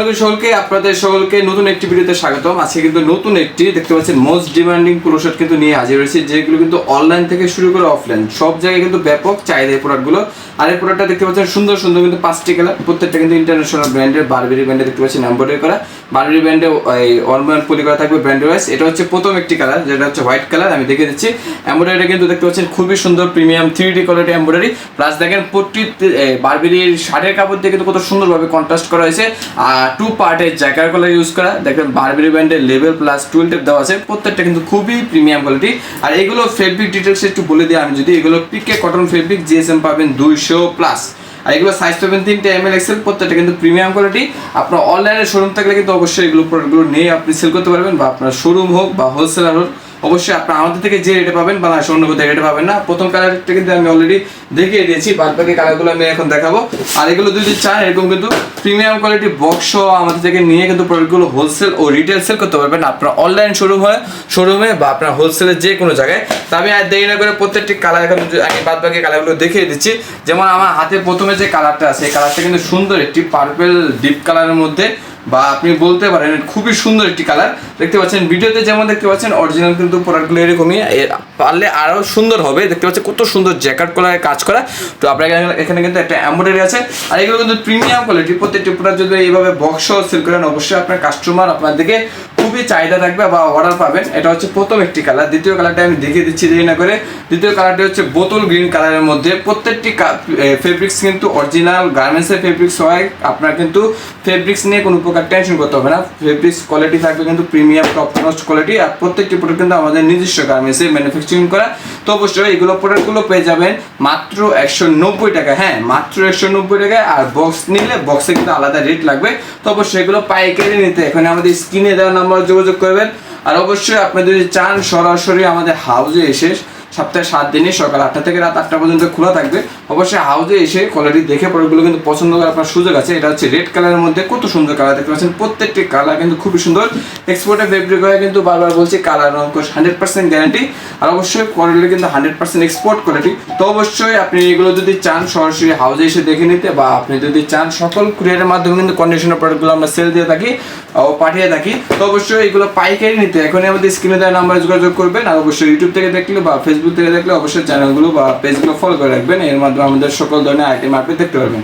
সকলকে আপনাদের সকলকে নতুন একটি ভিডিওতে স্বাগতম। আজকে কিন্তু নতুন একটি দেখতে পাচ্ছেন মোস্ট ডিমান্ডিং পুরো শার্ট কিন্তু নিয়ে হাজির হয়েছে, যেগুলো কিন্তু অনলাইন থেকে শুরু করে অফলাইন সব জায়গায় কিন্তু ব্যাপক চাহিদা এই প্রোডাক্টগুলো। আর এই প্রোডাক্টটা দেখতে পাচ্ছেন সুন্দর সুন্দর কিন্তু 5টি কালার, প্রত্যেকটা কিন্তু ইন্টারন্যাশনাল ব্র্যান্ডের বারবেরি ব্র্যান্ডে দেখতে পাচ্ছেন এমব্রয়ডারি করা, বারবেরি ব্র্যান্ডে অলমোন্ড পলি করা থাকবে ব্র্যান্ড ওয়াইজ। এটা হচ্ছে প্রথম একটি কালার, যেটা হচ্ছে হোয়াইট কালার। আমি দেখে দিচ্ছি এমব্রয়ডারিটা কিন্তু দেখতে পাচ্ছেন খুবই সুন্দর premium 3D quality embroidery. Plus দেখেন প্রতি বারবেরির শার্টের কাপড় দিয়ে কিন্তু কত সুন্দরভাবে কন্ট্রাস্ট করা হয়েছে। আর 2 পার্টের জ্যাকার কলার ইউজ করা, দেখবেন বারবেরি ব্র্যান্ডের লেভেল প্লাস টুয়েল টেপ দেওয়া আছে, প্রত্যেকটা কিন্তু খুবই প্রিমিয়াম কোয়ালিটি। আর এগুলো ফেব্রিক ডিটেলস একটু বলে দিই আমি, যদি এগুলো পিকে কটন ফেব্রিক, জিএসএম পাবেন 200+। আর এগুলো সাইজ পাবেন 3টে ML XL, প্রত্যেকটা কিন্তু প্রিমিয়াম কোয়ালিটি। আপনার অনলাইনে শোরুম থাকলে কিন্তু অবশ্যই এগুলো প্রোডাক্টগুলো নিয়ে আপনি সেল করতে পারবেন, বা আপনার শোরুম হোক বা হোলসেলার হোক, অবশ্যই আপনার আমাদের থেকে যে রেটে পাবেন বা অন্য কোথাও রেটে পাবেন না। প্রথম কালারটা কিন্তু আমি অলরেডি দেখিয়ে দিয়েছি, বাদ বাকি কালারগুলো আমি এখন দেখাবো। আর এগুলো যদি চান এরকম কিন্তু প্রিমিয়াম কোয়ালিটি বক্স আমাদের থেকে নিয়ে কিন্তু প্রোডাক্টগুলো হোলসেল ও রিটেল সেল করতে পারবেন আপনার অনলাইন শোরুমে বা আপনার হোলসেলের যে কোনো জায়গায়। তো আমি আর দেরি না করে প্রত্যেকটি কালার এখন আমি বাদ বাকি কালারগুলো দেখিয়ে দিচ্ছি। যেমন আমার হাতে প্রথমে যে কালারটা আছে, এই কালারটা কিন্তু সুন্দর একটি পার্পল ডিপ কালারের মধ্যে, বা আপনি বলতে পারেন খুবই সুন্দর একটি কালার। দেখতে পাচ্ছেন ভিডিওতে যেমন দেখতে পাচ্ছেন, অরিজিনাল কিন্তু প্রোডাক্টগুলো এরকমই, পারলে আরও সুন্দর হবে। দেখতে পাচ্ছেন কত সুন্দর জ্যাকেট কলারের কাজ করা। তো আপনার এখানে কিন্তু একটা এমব্রয়ডারি আছে। আর এগুলো কিন্তু প্রিমিয়াম কোয়ালিটি, প্রত্যেকটি প্রোডাক্ট যদি এইভাবে বক্স সেল করেন অবশ্যই আপনার কাস্টমার আপনার দিকে খুবই চাহিদা থাকবে বা অর্ডার পাবেন। এটা হচ্ছে প্রথম একটি কালার। দ্বিতীয় কালারটা আমি দেখিয়ে দিচ্ছি দেরি না করে। দ্বিতীয় কালারটি হচ্ছে বোতল গ্রিন কালারের মধ্যে। প্রত্যেকটি ফেব্রিক্স কিন্তু অরিজিনাল গার্মেন্টসের ফেব্রিক্স হয়, আপনার কিন্তু ফেব্রিক্স নিয়ে কোনো প্রকার টেনশন করতে হবে না। ফেব্রিক্স কোয়ালিটি থাকবে কিন্তু প্রিমিয়াম টপ নচ কোয়ালিটি। আর প্রত্যেকটি প্রোডাক্ট কিন্তু আমাদের নিজস্ব গার্মেন্টসে ম্যানুফ্যাকচারিং করা। তো অবশ্যই এগুলো প্রোডাক্টগুলো পেয়ে যাবেন মাত্র 190 টাকা। হ্যাঁ, মাত্র 190 টাকায়। আর বক্স নিলে বক্সে কিন্তু আলাদা রেট লাগবে। তো অবশ্যই এগুলো পাইকারি নিতে এখানে আমাদের স্ক্রিনে দেওয়া নাম্বার যোগাযোগ করবেন। আর অবশ্যই আপনি যদি চান সরাসরি আমাদের হাউসে এসে, সপ্তাহে 7 দিনই সকাল 8টা থেকে রাত 8টা পর্যন্ত খোলা থাকবে, অবশ্যই হাউসে এসে কোয়ালিটি দেখে প্রোডাক্টগুলো কিন্তু পছন্দ করার আপনার সুযোগ আছে। এটা হচ্ছে রেড কালারের মধ্যে, কত সুন্দর কালার দেখতে পাচ্ছেন। প্রত্যেকটি কালার কিন্তু খুবই সুন্দর। এক্সপোর্টের ফেব্রিক হয় কিন্তু বারবার বলছি, কালার রঙ 100% গ্যারান্টি। আর অবশ্যই কোয়ালিটি কিন্তু 100% এক্সপোর্ট কোয়ালিটি। তো অবশ্যই আপনি এগুলো যদি চান সরাসরি হাউসে এসে দেখে নিতে, বা আপনি যদি চান সকল কুরিয়ারের মাধ্যমে কিন্তু কন্ডিশনার প্রোডাক্টগুলো আমরা সেল দিয়ে থাকি ও পাঠিয়ে থাকি। তো অবশ্যই এগুলো পাইকারি নিতে এখনই আমাদের স্ক্রিনে দেওয়া নাম্বারে যোগাযোগ করবেন। আর অবশ্যই ইউটিউব থেকে দেখলে বা ফেসবুক থেকে দেখলে অবশ্যই চ্যানেলগুলো বা পেজগুলো ফলো করে রাখবেন। এর মাধ্যমে আমাদের সকল ধরনের আইটেম আপনি দেখতে পারবেন।